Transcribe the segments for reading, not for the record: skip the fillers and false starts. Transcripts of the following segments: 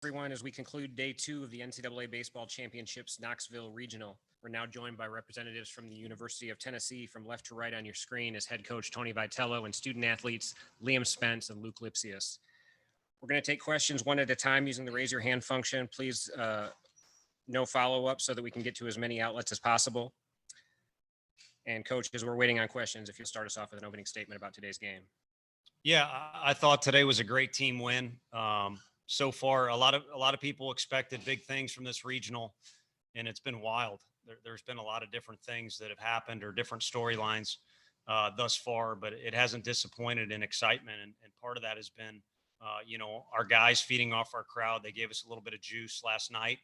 Everyone, as we conclude day 2 of the NCAA Baseball Championships Knoxville Regional. We're now joined by representatives from the University of Tennessee. From left to right on your screen is head coach Tony Vitello and student athletes Liam Spence and Luke Lipcius. We're going to take questions one at a time using the raise your hand function. Please no follow-up so that we can get to as many outlets as possible. And coach, as we're waiting on questions, if you'll start us off with an opening statement about today's game. Yeah, I thought today was a great team win. So far, a lot of people expected big things from this regional, and it's been wild. There's been a lot of different things that have happened or different storylines thus far, but it hasn't disappointed in excitement. And part of that has been, our guys feeding off our crowd. They gave us a little bit of juice last night.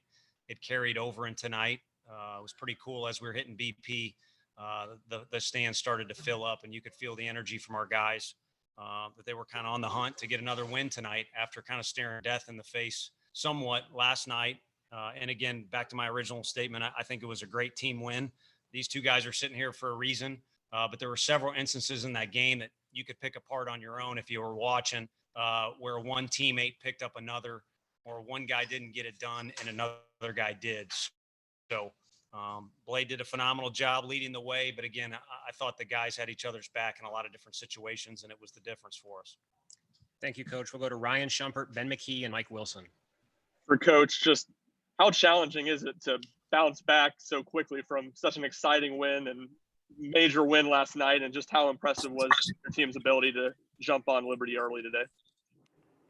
It carried over in tonight. It was pretty cool as we were hitting BP. The stands started to fill up, and you could feel the energy from our guys. That they were kind of on the hunt to get another win tonight after kind of staring death in the face somewhat last night. And again, back to my original statement, I think it was a great team win. These two guys are sitting here for a reason, but there were several instances in that game that you could pick apart on your own if you were watching, where one teammate picked up another, or one guy didn't get it done and another guy did. So Blade did a phenomenal job leading the way, but again, I thought the guys had each other's back in a lot of different situations, and it was the difference for us. Thank you, Coach. We'll go to Ryan Shumpert, Ben McKee, and Mike Wilson. For Coach, just how challenging is it to bounce back so quickly from such an exciting win and major win last night, and just how impressive was your team's ability to jump on Liberty early today?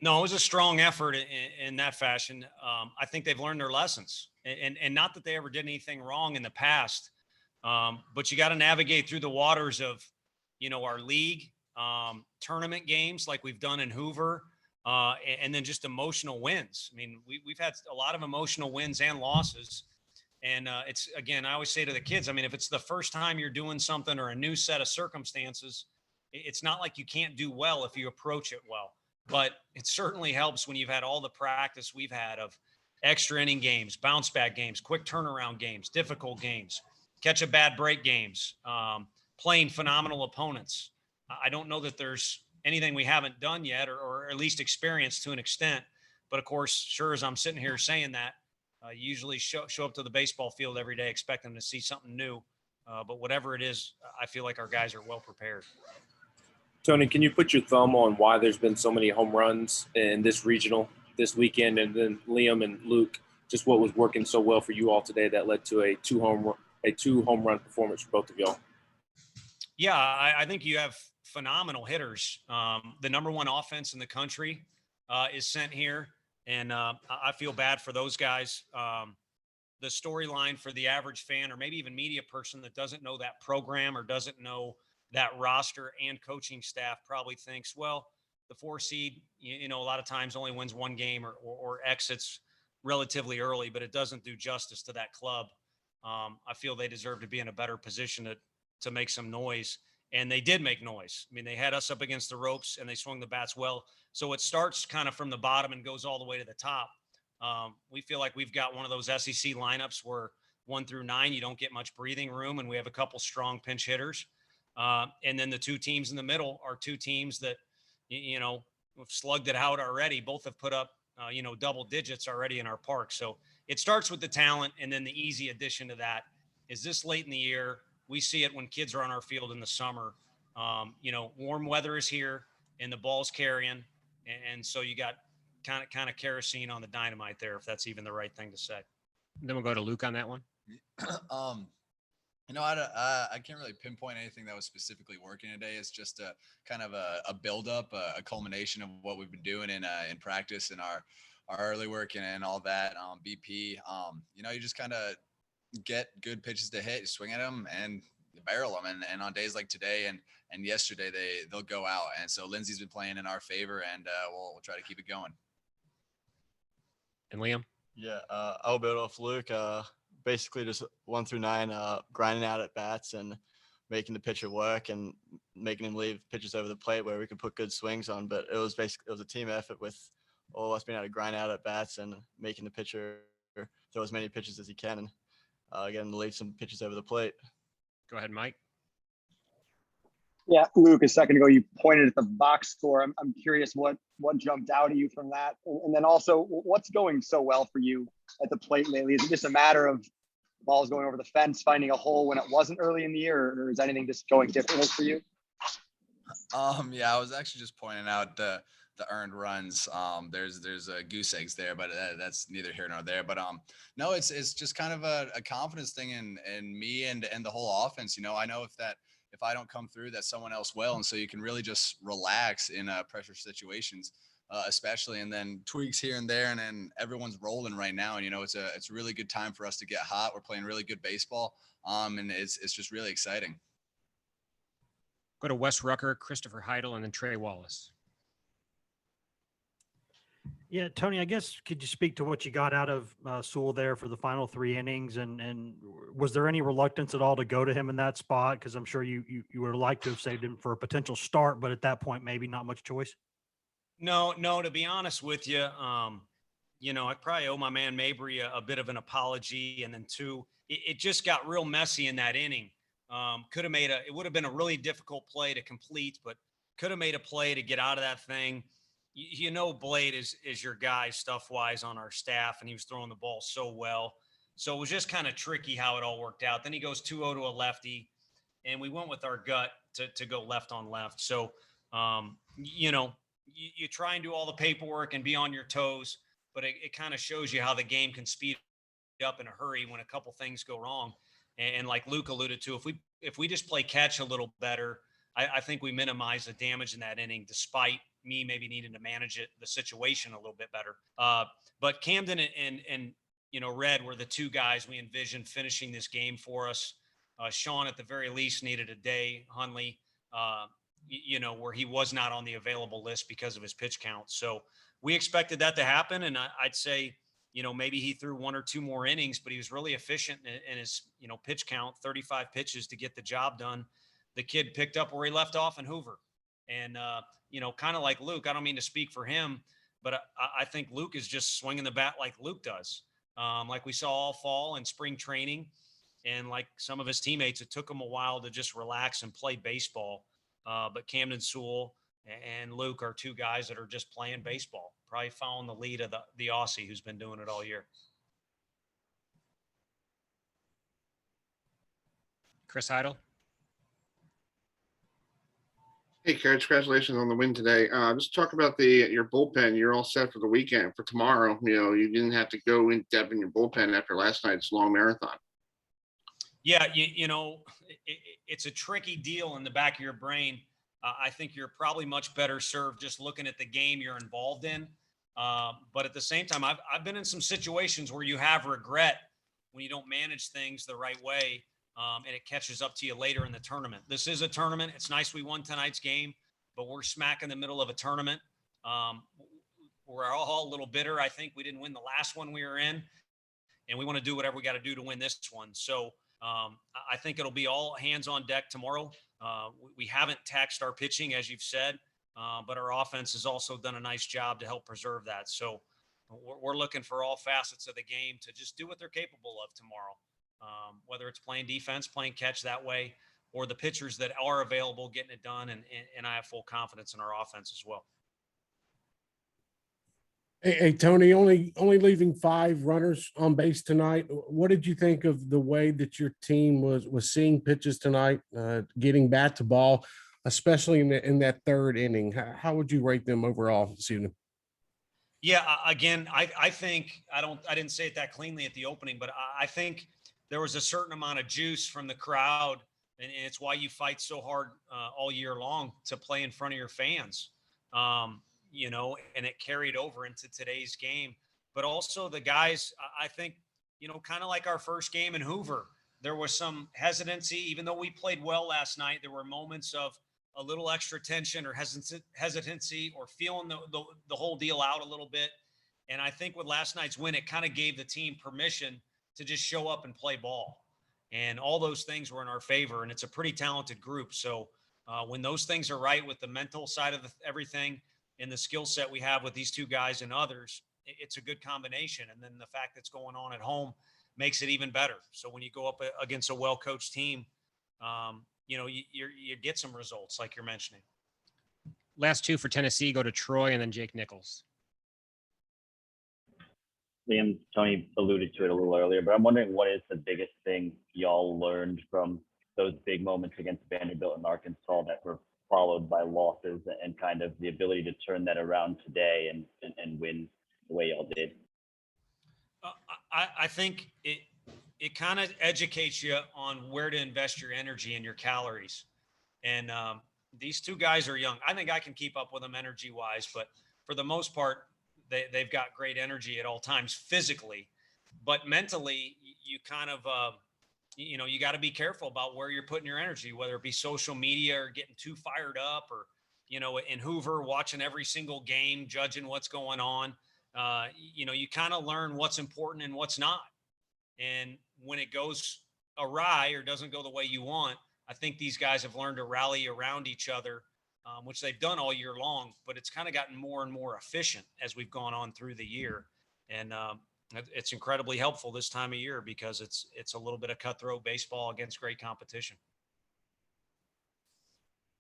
No, it was a strong effort in that fashion. I think they've learned their lessons, and not that they ever did anything wrong in the past, but you got to navigate through the waters of, our league tournament games like we've done in Hoover, and then just emotional wins. I mean, we've had a lot of emotional wins and losses, and it's, again, I always say to the kids, I mean, if it's the first time you're doing something or a new set of circumstances, it's not like you can't do well if you approach it well. But it certainly helps when you've had all the practice we've had of extra inning games, bounce back games, quick turnaround games, difficult games, catch a bad break games, playing phenomenal opponents. I don't know that there's anything we haven't done yet, or at least experienced to an extent. But of course, sure as I'm sitting here saying that, you usually show up to the baseball field every day expecting to see something new. But whatever it is, I feel like our guys are well prepared. Tony, can you put your thumb on why there's been so many home runs in this regional this weekend? And then Liam and Luke, just what was working so well for you all today that led to a two home run performance for both of y'all? Yeah, I think you have phenomenal hitters. The number one offense in the country is sent here, and I feel bad for those guys. The storyline for the average fan or maybe even media person that doesn't know that program or doesn't know that roster and coaching staff probably thinks, well, the 4 seed, a lot of times only wins one game or exits relatively early, but it doesn't do justice to that club. I feel they deserve to be in a better position to make some noise. And they did make noise. I mean, they had us up against the ropes and they swung the bats well. So it starts kind of from the bottom and goes all the way to the top. We feel like we've got one of those SEC lineups where 1 through 9, you don't get much breathing room. And we have a couple strong pinch hitters. And then the two teams in the middle are two teams that, have slugged it out already. Both have put up, double digits already in our park. So it starts with the talent. And then the easy addition to that is this late in the year. We see it when kids are on our field in the summer. Warm weather is here and the ball's carrying. And so you got kind of kerosene on the dynamite there, if that's even the right thing to say. Then we'll go to Luke on that one. I can't really pinpoint anything that was specifically working today. It's just a kind of a buildup, a culmination of what we've been doing in practice and our early work and all that. BP, you just kind of get good pitches to hit, swing at them and barrel them. And on days like today and yesterday, they'll go out. And so Lindsay's been playing in our favor, and we'll try to keep it going. And Liam? Yeah, I'll build off Luke. Basically just 1 through 9, grinding out at bats and making the pitcher work and making him leave pitches over the plate where we could put good swings on. But it was a team effort with all of us being able to grind out at bats and making the pitcher throw as many pitches as he can and getting to leave some pitches over the plate. Go ahead, Mike. Yeah, Luke, a second ago, you pointed at the box score. I'm curious what jumped out at you from that. And then also, what's going so well for you at the plate lately? Is it just a matter of balls going over the fence, finding a hole when it wasn't early in the year, or is anything just going differently for you? Yeah, I was actually just pointing out the earned runs. There's a goose eggs there, but that's neither here nor there. But no, it's just kind of a confidence thing in me and the whole offense. You know, I know if I don't come through, that someone else will, and so you can really just relax in pressure situations, especially, and then tweaks here and there, and then everyone's rolling right now. And you know, it's a really good time for us to get hot. We're playing really good baseball, and it's just really exciting. Go to Wes Rucker, Christopher Heidel, and then Trey Wallace. Yeah, Tony, I guess could you speak to what you got out of Sewell there for the final 3 innings, and was there any reluctance at all to go to him in that spot? Because I'm sure you would like to have saved him for a potential start, but at that point, maybe not much choice. No, to be honest with you, you know, I probably owe my man Mabry a bit of an apology. And then 2, it just got real messy in that inning. It would have been a really difficult play to complete, but could have made a play to get out of that thing. You know, Blade is your guy stuff wise on our staff, and he was throwing the ball so well. So it was just kind of tricky how it all worked out. Then he goes 2-0 to a lefty, and we went with our gut to go left on left. So, you know, you try and do all the paperwork and be on your toes, but it kind of shows you how the game can speed up in a hurry when a couple things go wrong. And like Luke alluded to, if we just play catch a little better, I think we minimize the damage in that inning, despite me maybe needing to manage the situation a little bit better. But Camden and you know, Red were the 2 guys we envisioned finishing this game for us. Sean, at the very least, needed a day. Hunley, you know, where he was not on the available list because of his pitch count. So we expected that to happen. And I'd say, you know, maybe he threw 1 or 2 more innings, but he was really efficient in his, you know, pitch count, 35 pitches to get the job done. The kid picked up where he left off in Hoover. And, you know, kind of like Luke, I don't mean to speak for him, but I think Luke is just swinging the bat like Luke does. Like we saw all fall in spring training, and like some of his teammates, it took him a while to just relax and play baseball. But Camden Sewell and Luke are 2 guys that are just playing baseball, probably following the lead of the Aussie who's been doing it all year. Chris Heidel. Hey, Coach, congratulations on the win today. Just talk about your bullpen. You're all set for the weekend, for tomorrow. You know, you didn't have to go in depth in your bullpen after last night's long marathon. Yeah, you know, it's a tricky deal in the back of your brain. I think you're probably much better served just looking at the game you're involved in. But at the same time, I've been in some situations where you have regret when you don't manage things the right way. And it catches up to you later in the tournament. This is a tournament. It's nice we won tonight's game, but we're smack in the middle of a tournament. We're all a little bitter. I think we didn't win the last one we were in, and we want to do whatever we got to do to win this one. So I think it'll be all hands on deck tomorrow. We haven't taxed our pitching, as you've said, but our offense has also done a nice job to help preserve that. So we're looking for all facets of the game to just do what they're capable of tomorrow. Whether it's playing defense, playing catch that way, or the pitchers that are available getting it done. And I have full confidence in our offense as well. Hey, Tony, only leaving 5 runners on base tonight. What did you think of the way that your team was seeing pitches tonight, getting bat to ball, especially in that 3rd inning? How would you rate them overall this evening? Yeah, again, I think I didn't say it that cleanly at the opening, but I think there was a certain amount of juice from the crowd, and it's why you fight so hard all year long to play in front of your fans. You know, and it carried over into today's game. But also the guys, I think, you know, kind of like our first game in Hoover, there was some hesitancy. Even though we played well last night, there were moments of a little extra tension or hesitancy or feeling the whole deal out a little bit. And I think with last night's win, it kind of gave the team permission to just show up and play ball. And all those things were in our favor. And it's a pretty talented group. So when those things are right with the mental side of everything and the skill set we have with these 2 guys and others, it's a good combination. And then the fact that's going on at home makes it even better. So when you go up against a well-coached team, you get some results like you're mentioning. Last two for Tennessee go to Troy and then Jake Nichols. Liam, Tony alluded to it a little earlier, but I'm wondering what is the biggest thing y'all learned from those big moments against Vanderbilt and Arkansas that were followed by losses, and kind of the ability to turn that around today and win the way y'all did? I think it kind of educates you on where to invest your energy and your calories. And these two guys are young. I think I can keep up with them energy wise, but for the most part, they've got great energy at all times physically, but mentally you kind of, you got to be careful about where you're putting your energy, whether it be social media or getting too fired up, or, in Hoover, watching every single game, judging what's going on. You kind of learn what's important and what's not. And when it goes awry or doesn't go the way you want, I think these guys have learned to rally around each other, which they've done all year long, but it's kind of gotten more and more efficient as we've gone on through the year. And it's incredibly helpful this time of year because it's a little bit of cutthroat baseball against great competition.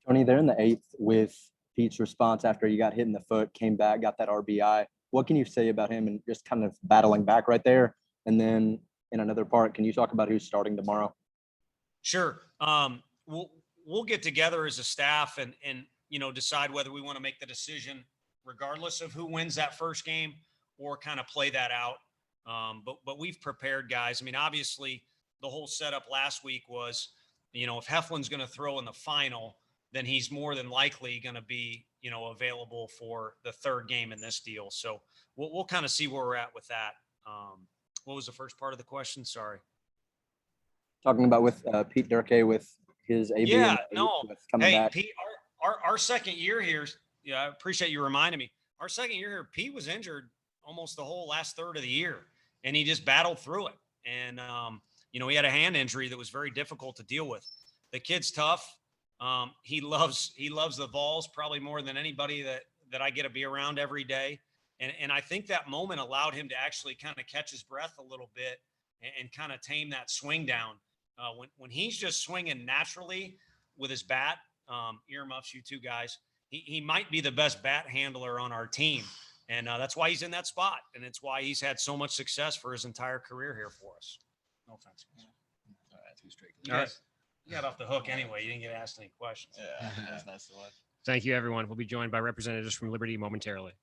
Tony, they're in the eighth with Pete's response after he got hit in the foot, came back, got that RBI. What can you say about him and just kind of battling back right there? And then in another part, can you talk about who's starting tomorrow? Sure. We'll get together as a staff and decide whether we want to make the decision regardless of who wins that first game or kind of play that out. But we've prepared guys. I mean, obviously the whole setup last week was, if Heflin's going to throw in the final, then he's more than likely going to be, available for the third game in this deal. So we'll kind of see where we're at with that. What was the first part of the question? Sorry. Talking about with Pete Durkee with his AB. Yeah, coming hey, back. Pete, our second year here, I appreciate you reminding me. Our second year here, Pete was injured almost the whole last third of the year, and he just battled through it. And, he had a hand injury that was very difficult to deal with. The kid's tough. He loves the Vols probably more than anybody that I get to be around every day. And I think that moment allowed him to actually kind of catch his breath a little bit and kind of tame that swing down. When he's just swinging naturally with his bat, earmuffs, you two guys, he might be the best bat handler on our team. And that's why he's in that spot. And it's why he's had so much success for his entire career here for us. No offense. All right, too straight. You got off the hook anyway. You didn't get asked any questions. Yeah, that's nice to watch. Thank you, everyone. We'll be joined by representatives from Liberty momentarily.